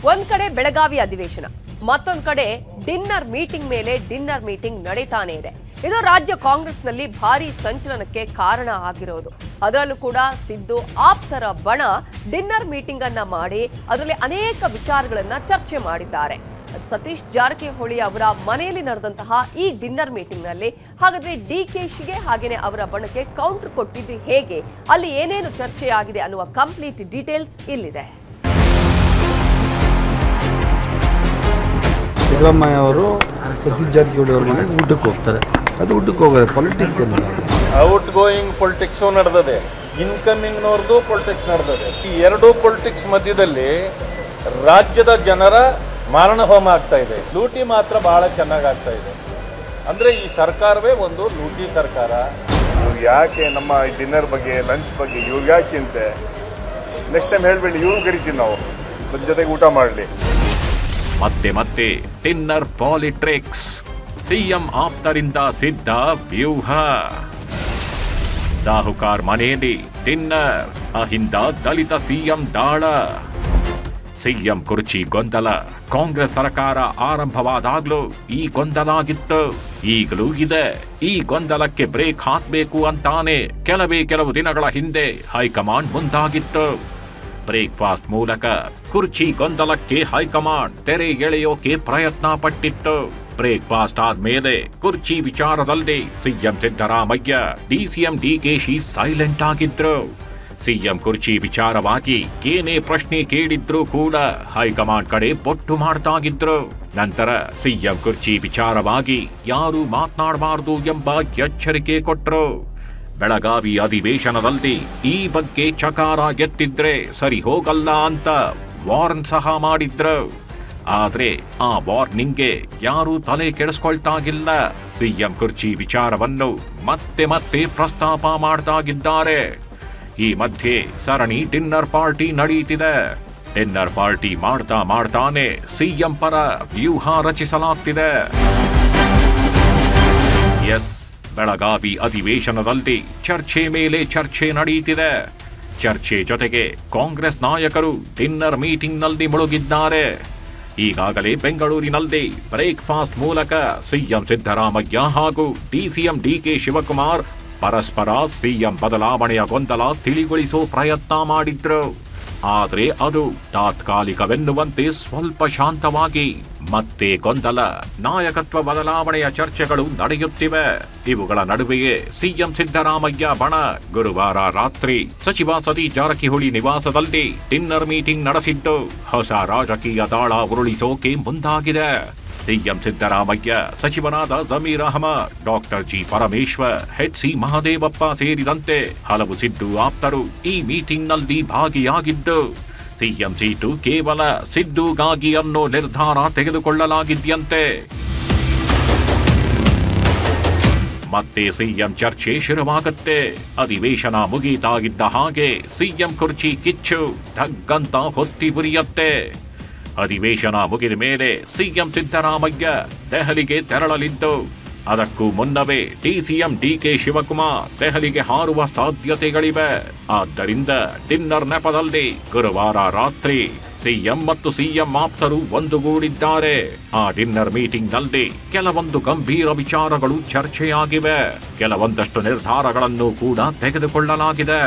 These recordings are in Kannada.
ಒಂದ್ ಕಡೆ ಬೆಳಗಾವಿ ಅಧಿವೇಶನ, ಮತ್ತೊಂದ್ ಕಡೆ ಡಿನ್ನರ್ ಮೀಟಿಂಗ್ ಮೇಲೆ ಡಿನ್ನರ್ ಮೀಟಿಂಗ್ ನಡೀತಾನೆ ಇದೆ. ಇದು ರಾಜ್ಯ ಕಾಂಗ್ರೆಸ್ನಲ್ಲಿ ಭಾರಿ ಸಂಚಲನಕ್ಕೆ ಕಾರಣ ಆಗಿರೋದು. ಅದರಲ್ಲೂ ಕೂಡ ಸಿದ್ದು ಆಪ್ತರ ಬಣ ಡಿನ್ನರ್ ಮೀಟಿಂಗ್ ಅನ್ನ ಮಾಡಿ ಅದರಲ್ಲಿ ಅನೇಕ ವಿಚಾರಗಳನ್ನ ಚರ್ಚೆ ಮಾಡಿದ್ದಾರೆ. ಸತೀಶ್ ಜಾರಕಿಹೊಳಿ ಅವರ ಮನೆಯಲ್ಲಿ ನಡೆದಂತಹ ಈ ಡಿನ್ನರ್ ಮೀಟಿಂಗ್ ನಲ್ಲಿ ಹಾಗಾದ್ರೆ ಡಿಕೆಶಿಗೆ ಹಾಗೇನೆ ಅವರ ಬಣಕ್ಕೆ ಕೌಂಟರ್ ಕೊಟ್ಟಿದ್ದು ಹೇಗೆ, ಅಲ್ಲಿ ಏನೇನು ಚರ್ಚೆಯಾಗಿದೆ ಅನ್ನುವ ಕಂಪ್ಲೀಟ್ ಡೀಟೇಲ್ಸ್ ಇಲ್ಲಿದೆ. ಸಿದ್ದರಾಮಯ್ಯ ಅವರು ಸತೀಶ್ ಜಾರಕಿಹೊಳಿ ಅವ್ರ ಮನೆಗೆ ಊಟಕ್ಕೆ ಹೋಗ್ತಾರೆ. ಅದು ಊಟಕ್ಕೆ ಹೋಗೋದು ಪಾಲಿಟಿಕ್ಸ್ ಏನಿಲ್ಲ, ಔಟ್ ಗೋಯಿಂಗ್ ಪೊಲಿಟಿಕ್ಸು ನಡೆದಿದೆ, ಇನ್ಕಮಿಂಗ್ನವ್ರದ್ದು ಪೊಲಿಟಿಕ್ಸ್ ನಡೆದಿದೆ. ಈ ಎರಡೂ ಪೊಲಿಟಿಕ್ಸ್ ಮಧ್ಯದಲ್ಲಿ ರಾಜ್ಯದ ಜನರ ಮಾರಣ ಹೋಮ ಆಗ್ತಾ ಇದೆ. ಲೂಟಿ ಮಾತ್ರ ಬಹಳ ಚೆನ್ನಾಗಿ ಆಗ್ತಾ ಇದೆ. ಅಂದ್ರೆ ಈ ಸರ್ಕಾರವೇ ಒಂದು ಲೂಟಿ ಸರ್ಕಾರ. ಯಾಕೆ ನಮ್ಮ ಡಿನ್ನರ್ ಬಗ್ಗೆ ಲಂಚ್ ಬಗ್ಗೆ ಇವ್ರಿಗೆ ಯಾಕೆ ಚಿಂತೆ? ನೆಕ್ಸ್ಟ್ ಟೈಮ್ ಹೇಳ್ಬೇಡಿ, ಇವ್ರು ಕರಿತೀವಿ ನಾವು ನನ್ನ ಜೊತೆಗೆ ಊಟ ಮಾಡಲಿ. ಮತ್ತೆ ಡಿನ್ನರ್ ಪಾಲಿಟ್ರಿಕ್ಸ್, ಸಿಎಂ ಆಪ್ತರಿಂದ ಸಿದ್ಧ ವ್ಯೂಹ. ಸಾಹುಕಾರ್ ಮನೆಯಲ್ಲಿ ಡಿನ್ನರ್, ಅಹಿಂದ ದಲಿತ ಸಿಎಂ ದಾಳ. ಸಿಎಂ ಕುರ್ಚಿ ಗೊಂದಲ. ಕಾಂಗ್ರೆಸ್ ಸರ್ಕಾರ ಆರಂಭವಾದಾಗ್ಲೂ ಈ ಗೊಂದಲ ಆಗಿತ್ತು, ಈಗಲೂ ಇದೆ. ಈ ಗೊಂದಲಕ್ಕೆ ಬ್ರೇಕ್ ಹಾಕಬೇಕು ಅಂತಾನೆ ಕೆಲವು ದಿನಗಳ ಹಿಂದೆ ಹೈಕಮಾಂಡ್ ಮುಂದಾಗಿತ್ತು. ಬ್ರೇಕ್ಫಾಸ್ಟ್ ಮೂಲಕ ಕುರ್ಚಿ ಗೊಂದಲಕ್ಕೆ ಹೈಕಮಾಂಡ್ ತೆರೆ ಎಳೆಯೋಕೆ ಪ್ರಯತ್ನ ಪಟ್ಟಿತ್ತು. ಬ್ರೇಕ್ಫಾಸ್ಟ್ ಆದ್ಮೇಲೆ ಕುರ್ಚಿ ವಿಚಾರದಲ್ಲಿ CM Siddaramaiah, DCM DKShi silent ಆಗಿದ್ರು. ಸಿಎಂ ಕುರ್ಚಿ ವಿಚಾರವಾಗಿ ಏನೇ ಪ್ರಶ್ನೆ ಕೇಳಿದ್ರು ಕೂಡ ಹೈಕಮಾಂಡ್ ಕಡೆ ಬೊಟ್ಟು ಮಾಡ್ತಾಗಿದ್ರು. ನಂತರ ಸಿಎಂ ಕುರ್ಚಿ ವಿಚಾರವಾಗಿ ಯಾರು ಮಾತನಾಡಬಾರದು ಎಂಬ ಎಚ್ಚರಿಕೆ ಕೊಟ್ರು. ಬೆಳಗಾವಿ ಅಧಿವೇಶನದಲ್ಲಿ ಈ ಬಗ್ಗೆ ಚಕಾರ ಎತ್ತಿದ್ರೆ ಸರಿ ಹೋಗಲ್ಲ ಅಂತ ವಾರ್ನ್ ಸಹ ಮಾಡಿದ್ರು. ಆದ್ರೆ ಆ ವಾರ್ನಿಂಗ್ಗೆ ಯಾರೂ ತಲೆ ಕೆಡಿಸ್ಕೊಳ್ತಾಗಿಲ್ಲ. ಸಿಎಂ ಕುರ್ಚಿ ವಿಚಾರವನ್ನು ಮತ್ತೆ ಪ್ರಸ್ತಾಪ ಮಾಡ್ತಾಗಿದ್ದಾರೆ. ಈ ಮಧ್ಯೆ ಸರಣಿ ಡಿನ್ನರ್ ಪಾರ್ಟಿ ನಡೀತಿದೆ. ಡಿನ್ನರ್ ಪಾರ್ಟಿ ಮಾಡ್ತಾನೆ ಸಿಎಂ ಪರ ವ್ಯೂಹ ರಚಿಸಲಾಗ್ತಿದೆ. ಬೆಳಗಾವಿ ಅಧಿವೇಶನದಲ್ಲಿ ಚರ್ಚೆ ಮೇಲೆ ಚರ್ಚೆ ನಡೆಯುತ್ತಿದೆ. ಚರ್ಚೆ ಜೊತೆಗೆ ಕಾಂಗ್ರೆಸ್ ನಾಯಕರು ಡಿನ್ನರ್ ಮೀಟಿಂಗ್ನಲ್ಲಿ ಮುಳುಗಿದ್ದಾರೆ. ಈಗಾಗಲೇ ಬೆಂಗಳೂರಿನಲ್ಲಿ ಬ್ರೇಕ್ಫಾಸ್ಟ್ ಮೂಲಕ ಸಿಎಂ ಸಿದ್ದರಾಮಯ್ಯ ಹಾಗೂ ಡಿಸಿಎಂ ಡಿಕೆ ಶಿವಕುಮಾರ್ ಪರಸ್ಪರ ಸಿಎಂ ಬದಲಾವಣೆಯ ಗೊಂದಲ ತಿಳಿಗೊಳಿಸೋ ಪ್ರಯತ್ನ ಮಾಡಿದ್ರು. ಆದರೆ ಅದು ತಾತ್ಕಾಲಿಕವೆನ್ನುವಂತೆ ಸ್ವಲ್ಪ ಶಾಂತವಾಗಿ ಮತ್ತೆ ಗೊಂದಲ, ನಾಯಕತ್ವ ಬದಲಾವಣೆಯ ಚರ್ಚೆಗಳು ನಡೆಯುತ್ತಿವೆ. ಇವುಗಳ ನಡುವೆಯೇ ಸಿಎಂ ಸಿದ್ದರಾಮಯ್ಯ ಬಣ ಗುರುವಾರ ರಾತ್ರಿ ಸಚಿವ ಸತೀಶ್ ಜಾರಕಿಹೊಳಿ ನಿವಾಸದಲ್ಲಿ ಡಿನ್ನರ್ ಮೀಟಿಂಗ್ ನಡೆಸಿದ್ದು ಹೊಸ ರಾಜಕೀಯ ದಾಳ ಉರುಳಿಸೋಕೆ ಮುಂದಾಗಿದೆ. ಸಿಎಂ ಸಿದ್ದರಾಮಯ್ಯ, ಸಚಿವರಾದ ಜಮೀರ್ ಅಹಮದ್, ಡಾಕ್ಟರ್ ಜಿ ಪರಮೇಶ್ವರ್, ಎಚ್.ಸಿ. ಮಹದೇವಪ್ಪ ಸೇರಿದಂತೆ ಹಲವು ಸಿದ್ದು ಆಪ್ತರು ಈ ಮೀಟಿಂಗ್ನಲ್ಲಿ ಭಾಗಿಯಾಗಿದ್ದು, ಸಿಎಂ ಸೀಟು ಕೇವಲ ಸಿದ್ದುಗಾಗಿ ಅನ್ನೋ ನಿರ್ಧಾರ ತೆಗೆದುಕೊಳ್ಳಲಾಗಿದೆಯಂತೆ. ಮತ್ತೆ ಸಿಎಂ ಚರ್ಚೆ ಶುರುವಾಗುತ್ತೆ. ಅಧಿವೇಶನ ಮುಗಿತಾಗಿದ್ದ ಹಾಗೆ ಸಿಎಂ ಕುರ್ಚಿ ಕಿಚ್ಚು ಧಗ್ಗಂತ ಹೊತ್ತಿ ಉರಿಯತ್ತೆ. ಅಧಿವೇಶನ ಮುಗಿದ ಮೇಲೆ ಸಿಎಂ ಸಿದ್ದರಾಮಯ್ಯ ದೆಹಲಿಗೆ ತೆರಳಲಿದ್ದು, ಅದಕ್ಕೂ ಮುನ್ನವೇ ಡಿಸಿಎಂ ಡಿಕೆ ಶಿವಕುಮಾರ್ ದೆಹಲಿಗೆ ಹಾರುವ ಸಾಧ್ಯತೆಗಳಿವೆ. ಆದ್ದರಿಂದ ಡಿನ್ನರ್ ನೆಪದಲ್ಲಿ ಗುರುವಾರ ರಾತ್ರಿ ಸಿಎಂ ಮತ್ತು ಸಿಎಂ ಆಪ್ತರು ಒಂದುಗೂಡಿದ್ದಾರೆ. ಆ ಡಿನ್ನರ್ ಮೀಟಿಂಗ್ನಲ್ಲಿ ಕೆಲವೊಂದು ಗಂಭೀರ ವಿಚಾರಗಳು ಚರ್ಚೆಯಾಗಿವೆ. ಕೆಲವೊಂದಷ್ಟು ನಿರ್ಧಾರಗಳನ್ನು ಕೂಡ ತೆಗೆದುಕೊಳ್ಳಲಾಗಿದೆ.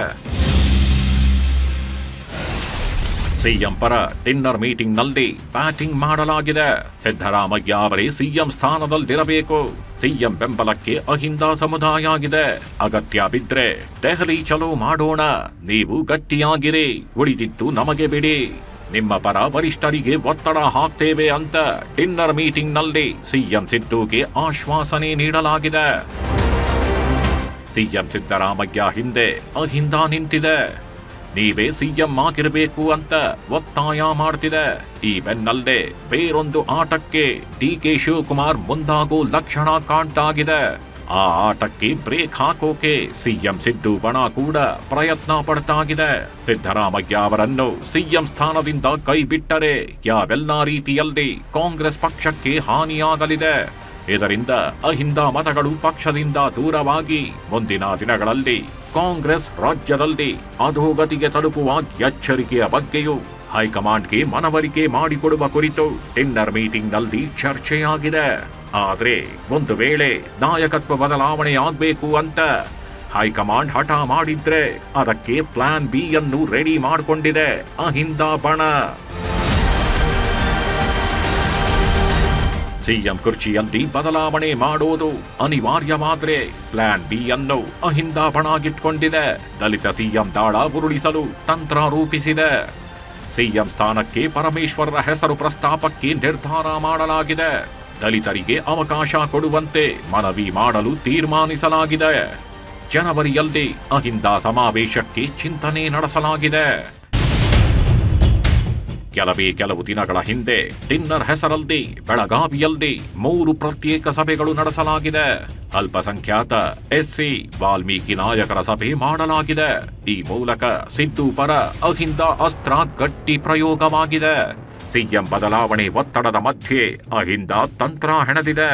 ಸಿಎಂ ಪರ ಡಿನ್ನರ್ ಮೀಟಿಂಗ್ನಲ್ಲಿ ಬ್ಯಾಟಿಂಗ್ ಮಾಡಲಾಗಿದೆ. ಸಿದ್ದರಾಮಯ್ಯ ಅವರೇ ಸಿಎಂ ಸ್ಥಾನದಲ್ಲಿರಬೇಕು. ಸಿಎಂ ಬೆಂಬಲಕ್ಕೆ ಅಹಿಂದ ಸಮುದಾಯ ಆಗಿದೆ. ಅಗತ್ಯ ಬಿದ್ರೆ ದೆಹಲಿ ಚಲೋ ಮಾಡೋಣ, ನೀವು ಗಟ್ಟಿಯಾಗಿರಿ, ಉಳಿದಿದ್ದು ನಮಗೆ ಬಿಡಿ, ನಿಮ್ಮ ಪರ ವರಿಷ್ಠರಿಗೆ ಒತ್ತಡ ಹಾಕ್ತೇವೆ ಅಂತ ಡಿನ್ನರ್ ಮೀಟಿಂಗ್ನಲ್ಲಿ ಸಿಎಂ ಸಿದ್ದುಗೆ ಆಶ್ವಾಸನೆ ನೀಡಲಾಗಿದೆ. ಸಿಎಂ ಸಿದ್ದರಾಮಯ್ಯ ಹಿಂದೆ ಅಹಿಂದ ನಿಂತಿದೆ. ನೀವೇ ಸಿಎಂ ಆಗಿರಬೇಕು ಅಂತ ಒತ್ತಾಯ ಮಾಡ್ತಿದೆ. ಈ ಬೆನ್ನಲ್ಲೇ ಬೇರೊಂದು ಆಟಕ್ಕೆ ಡಿಕೆ ಶಿವಕುಮಾರ್ ಮುಂದಾಗೋ ಲಕ್ಷಣ ಕಾಣ್ತಾಗಿದೆ. ಆ ಆಟಕ್ಕೆ ಬ್ರೇಕ್ ಹಾಕೋಕೆ ಸಿಎಂ ಸಿದ್ದು ಬಣ ಕೂಡ ಪ್ರಯತ್ನ ಪಡ್ತಾಗಿದೆ. ಸಿದ್ದರಾಮಯ್ಯ ಅವರನ್ನು ಸಿಎಂ ಸ್ಥಾನದಿಂದ ಕೈ ಬಿಟ್ಟರೆ ಯಾವೆಲ್ಲಾ ರೀತಿಯಲ್ಲಿ ಕಾಂಗ್ರೆಸ್ ಪಕ್ಷಕ್ಕೆ ಹಾನಿಯಾಗಲಿದೆ. ಇದರಿಂದ ಅಹಿಂದ ಮತಗಳು ಪಕ್ಷದಿಂದ ದೂರವಾಗಿ ಮುಂದಿನ ದಿನಗಳಲ್ಲಿ ಕಾಂಗ್ರೆಸ್ ರಾಜ್ಯದಲ್ಲಿ ಅಧೋಗತಿಗೆ ತಲುಪುವ ಎಚ್ಚರಿಕೆಯ ಬಗ್ಗೆಯೂ ಹೈಕಮಾಂಡ್ಗೆ ಮನವರಿಕೆ ಮಾಡಿಕೊಡುವ ಕುರಿತು ಡಿನ್ನರ್ ಮೀಟಿಂಗ್ನಲ್ಲಿ ಚರ್ಚೆಯಾಗಿದೆ. ಆದರೆ ಒಂದು ವೇಳೆ ನಾಯಕತ್ವ ಬದಲಾವಣೆ ಆಗಬೇಕು ಅಂತ ಹೈಕಮಾಂಡ್ ಹಠ ಮಾಡಿದ್ರೆ ಅದಕ್ಕೆ ಪ್ಲಾನ್ ಬಿ ಅನ್ನು ರೆಡಿ ಮಾಡಿಕೊಂಡಿದೆ ಅಹಿಂದ ಬಣ. ಸಿಎಂ ಕುರ್ಚಿಯಲ್ಲಿ ಬದಲಾವಣೆ ಮಾಡೋದು ಅನಿವಾರ್ಯವಾದ್ರೆ ಪ್ಲಾನ್ ಬಿ ಅನ್ನು ಅಹಿಂದ ಬಣಗಿಟ್ಕೊಂಡಿದೆ. ದಲಿತ ಸಿಎಂ ದಾಳ ಉರುಳಿಸಲು ತಂತ್ರ ರೂಪಿಸಿದೆ. ಸಿಎಂ ಸ್ಥಾನಕ್ಕೆ ಪರಮೇಶ್ವರರ ಹೆಸರು ಪ್ರಸ್ತಾಪಕ್ಕೆ ನಿರ್ಧಾರ ಮಾಡಲಾಗಿದೆ. ದಲಿತರಿಗೆ ಅವಕಾಶ ಕೊಡುವಂತೆ ಮನವಿ ಮಾಡಲು ತೀರ್ಮಾನಿಸಲಾಗಿದೆ. ಜನವರಿಯಲ್ಲಿ ಅಹಿಂದ ಸಮಾವೇಶಕ್ಕೆ ಚಿಂತನೆ ನಡೆಸಲಾಗಿದೆ. ಕೆಲವು ದಿನಗಳ ಹಿಂದೆ ಡಿನ್ನರ್ ಹೆಸರಲ್ಲಿ ಬೆಳಗಾವಿಯಲ್ಲಿ 3 ಪ್ರತ್ಯೇಕ ಸಭೆಗಳು ನಡೆಸಲಾಗಿದೆ. ಅಲ್ಪಸಂಖ್ಯಾತ ಎಸ್ಸಿ ವಾಲ್ಮೀಕಿ ನಾಯಕರ ಸಭೆ ಮಾಡಲಾಗಿದೆ. ಈ ಮೂಲಕ ಸಿದ್ದು ಪರ ಅಹಿಂದ ಅಸ್ತ್ರ ಗಟ್ಟಿ ಪ್ರಯೋಗವಾಗಿದೆ. ಸಿಎಂ ಬದಲಾವಣೆ ಒತ್ತಡದ ಮಧ್ಯೆ ಅಹಿಂದ ತಂತ್ರ ಹೆಣೆದಿದೆ.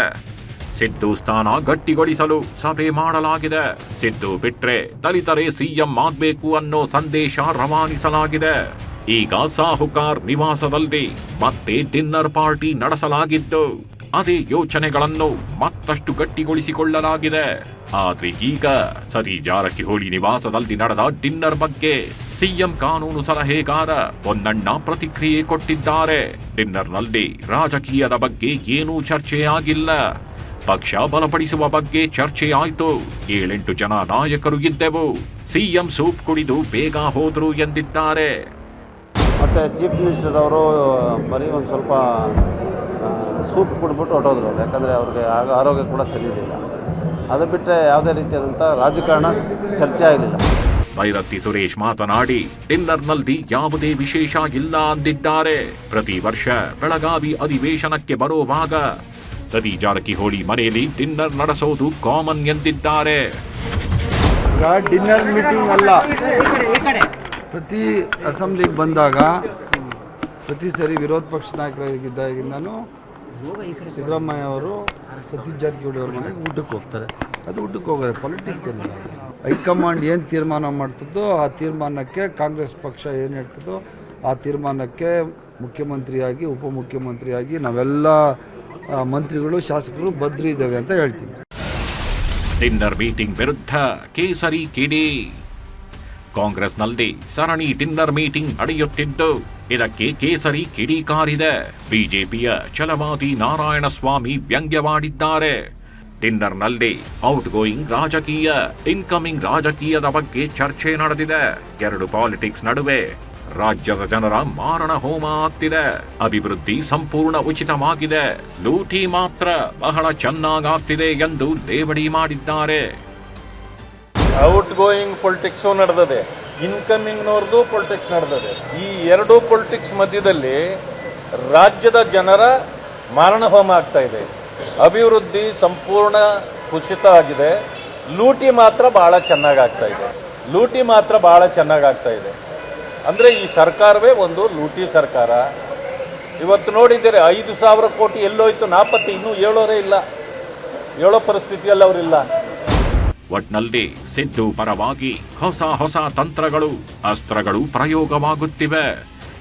ಸಿದ್ದು ಸ್ಥಾನ ಗಟ್ಟಿಗೊಳಿಸಲು ಸಭೆ ಮಾಡಲಾಗಿದೆ. ಸಿದ್ದು ಬಿಟ್ರೆ ದಲಿತರೇ ಸಿಎಂ ಆಗ್ಬೇಕು ಅನ್ನೋ ಸಂದೇಶ ರವಾನಿಸಲಾಗಿದೆ. ಈಗ ಸಾಹುಕಾರ್ ನಿವಾಸದಲ್ಲಿ ಮತ್ತೆ ಡಿನ್ನರ್ ಪಾರ್ಟಿ ನಡೆಸಲಾಗಿದ್ದು ಅದೇ ಯೋಚನೆಗಳನ್ನು ಮತ್ತಷ್ಟು ಗಟ್ಟಿಗೊಳಿಸಿಕೊಳ್ಳಲಾಗಿದೆ. ಆದ್ರೆ ಈಗ ಸತೀಶ್ ಜಾರಕಿಹೊಳಿ ನಿವಾಸದಲ್ಲಿ ನಡೆದ ಡಿನ್ನರ್ ಬಗ್ಗೆ ಸಿಎಂ ಕಾನೂನು ಸಲಹೆಗಾರ ಪೊನ್ನಣ್ಣ ಪ್ರತಿಕ್ರಿಯೆ ಕೊಟ್ಟಿದ್ದಾರೆ. ಡಿನ್ನರ್ನಲ್ಲಿ ರಾಜಕೀಯದ ಬಗ್ಗೆ ಏನೂ ಚರ್ಚೆ ಆಗಿಲ್ಲ. ಪಕ್ಷ ಬಲಪಡಿಸುವ ಬಗ್ಗೆ ಚರ್ಚೆ ಆಯ್ತು. 7-8 ಜನ ನಾಯಕರು ಇದ್ದೆವು. ಸಿಎಂ ಸೂಪ್ ಕುಡಿದು ಬೇಗ ಹೋದ್ರು ಎಂದಿದ್ದಾರೆ. ಮತ್ತು ಚೀಫ್ ಮಿನಿಸ್ಟರ್ ಅವರು ಬರೀ ಒಂದು ಸ್ವಲ್ಪ ಸೂಪ್ ಕುಡ್ಬಿಟ್ಟು ಹೊರಟೋದ್ರು ಅವರು. ಯಾಕಂದರೆ ಅವ್ರಿಗೆ ಆಗ ಆರೋಗ್ಯ ಕೂಡ ಸರಿ ಇರಲಿಲ್ಲ. ಅದು ಬಿಟ್ಟರೆ ಯಾವುದೇ ರೀತಿಯಾದಂಥ ರಾಜಕಾರಣ ಚರ್ಚೆ ಆಗಲಿಲ್ಲ. ಭೈರತಿ ಸುರೇಶ್ ಮಾತನಾಡಿ ಡಿನ್ನರ್ನಲ್ಲಿ ಯಾವುದೇ ವಿಶೇಷ ಇಲ್ಲ ಅಂದಿದ್ದಾರೆ. ಪ್ರತಿ ವರ್ಷ ಬೆಳಗಾವಿ ಅಧಿವೇಶನಕ್ಕೆ ಬರುವಾಗ ಸತೀಶ್ ಜಾರಕಿಹೊಳಿ ಮನೆಯಲ್ಲಿ ಡಿನ್ನರ್ ನಡೆಸೋದು ಕಾಮನ್ ಎಂದಿದ್ದಾರೆ. ಡಿನ್ನರ್ ಮೀಟಿಂಗ್ ಅಲ್ಲ, ಪ್ರತಿ ಅಸೆಂಬ್ಲಿಗೆ ಬಂದಾಗ ಪ್ರತಿ ಸರಿ ವಿರೋಧ ಪಕ್ಷ ನಾಯಕರಾಗಿದ್ದಾಗಿಂದನೂ ಸಿದ್ದರಾಮಯ್ಯ ಅವರು ಸತೀಶ್ ಜಾರಕಿಹೊಳಿ ಅವ್ರ ಮನೆಗೆ ಊಟಕ್ಕೆ ಹೋಗ್ತಾರೆ. ಅದು ಊಟಕ್ಕೆ ಹೋಗೋರೆ, ಪಾಲಿಟಿಕ್ಸ್ ಏನಿಲ್ಲ. ಹೈಕಮಾಂಡ್ ಏನು ತೀರ್ಮಾನ ಮಾಡ್ತದೋ ಆ ತೀರ್ಮಾನಕ್ಕೆ, ಕಾಂಗ್ರೆಸ್ ಪಕ್ಷ ಏನು ಹೇಳ್ತದೋ ಆ ತೀರ್ಮಾನಕ್ಕೆ ಮುಖ್ಯಮಂತ್ರಿಯಾಗಿ ಉಪಮುಖ್ಯಮಂತ್ರಿಯಾಗಿ ನಾವೆಲ್ಲ ಮಂತ್ರಿಗಳು ಶಾಸಕರು ಬದ್ಧ ಇದ್ದೇವೆ ಅಂತ ಹೇಳ್ತೀನಿ. ಡಿನ್ನರ್ ಮೀಟಿಂಗ್ ವಿರುದ್ಧ ಕೇಸರಿ ಕಿಡಿ. ಕಾಂಗ್ರೆಸ್ನಲ್ಲಿ ಸರಣಿ ಡಿನ್ನರ್ ಮೀಟಿಂಗ್ ನಡೆಯುತ್ತಿದ್ದು ಇದಕ್ಕೆ ಕೇಸರಿ ಕಿಡಿಕಾರಿದೆ. ಬಿಜೆಪಿಯ ಛಲವಾದಿ ನಾರಾಯಣಸ್ವಾಮಿ ವ್ಯಂಗ್ಯವಾಡಿದ್ದಾರೆ. ಡಿನ್ನರ್ನಲ್ಲಿ ಔಟ್ ಗೋಯಿಂಗ್ ರಾಜಕೀಯ, ಇನ್ಕಮಿಂಗ್ ರಾಜಕೀಯದ ಬಗ್ಗೆ ಚರ್ಚೆ ನಡೆದಿದೆ. 2 ಪಾಲಿಟಿಕ್ಸ್ ನಡುವೆ ರಾಜ್ಯದ ಜನರ ಮಾರಣ ಹೋಮ ಆಗ್ತಿದೆ. ಅಭಿವೃದ್ಧಿ ಸಂಪೂರ್ಣ ಉಚಿತವಾಗಿದೆ, ಲೂಟಿ ಮಾತ್ರ ಬಹಳ ಚೆನ್ನಾಗಾಗ್ತಿದೆ ಎಂದು ಲೇವಡಿ ಮಾಡಿದ್ದಾರೆ. ಔಟ್ ಗೋಯಿಂಗ್ ಪೊಲಿಟಿಕ್ಸು ನಡೆದಿದೆ, ಇನ್ಕಮಿಂಗ್ನವ್ರದ್ದು ಪೊಲಿಟಿಕ್ಸ್ ನಡೆದಿದೆ. ಈ 2 ಪೊಲಿಟಿಕ್ಸ್ ಮಧ್ಯದಲ್ಲಿ ರಾಜ್ಯದ ಜನರ ಮಾರಣ ಹೋಮ ಆಗ್ತಾ ಇದೆ. ಅಭಿವೃದ್ಧಿ ಸಂಪೂರ್ಣ ಕುಸಿತ ಆಗಿದೆ, ಲೂಟಿ ಮಾತ್ರ ಬಹಳ ಚೆನ್ನಾಗಾಗ್ತಾ ಇದೆ. ಅಂದ್ರೆ ಈ ಸರ್ಕಾರವೇ ಒಂದು ಲೂಟಿ ಸರ್ಕಾರ. ಇವತ್ತು ನೋಡಿದ್ದೀರಿ 5,000 ಕೋಟಿ ಎಲ್ಲೋಯ್ತು, ನಾಪತ್ತೆ, ಇನ್ನೂ ಹೇಳೋರೇ ಇಲ್ಲ, ಹೇಳೋ ಪರಿಸ್ಥಿತಿಯಲ್ಲಿ ಅವರಿಲ್ಲ. ಒಟ್ನಲ್ಲಿ ಸಿದ್ದು ಪರವಾಗಿ ಹೊಸ ತಂತ್ರಗಳು, ಅಸ್ತ್ರಗಳು ಪ್ರಯೋಗವಾಗುತ್ತಿವೆ.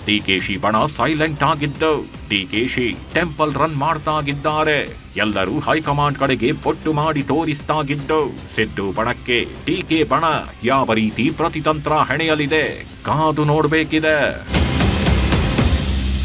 ಡಿಕೆಶಿ ಬಣ ಸೈಲೆಂಟ್ ಆಗಿದ್ದು ಡಿಕೆಶಿ ಟೆಂಪಲ್ ರನ್ ಮಾಡ್ತಾಗಿದ್ದಾರೆ. ಎಲ್ಲರೂ ಹೈಕಮಾಂಡ್ ಕಡೆಗೆ ಪೊಟ್ಟು ಮಾಡಿ ತೋರಿಸ್ತಾಗಿದ್ದು ಸಿದ್ದು ಬಣಕ್ಕೆ ಡಿಕೆ ಬಣ ಯಾವ ರೀತಿ ಪ್ರತಿತಂತ್ರ ಹೆಣೆಯಲಿದೆ ಕಾದು ನೋಡಬೇಕಿದೆ.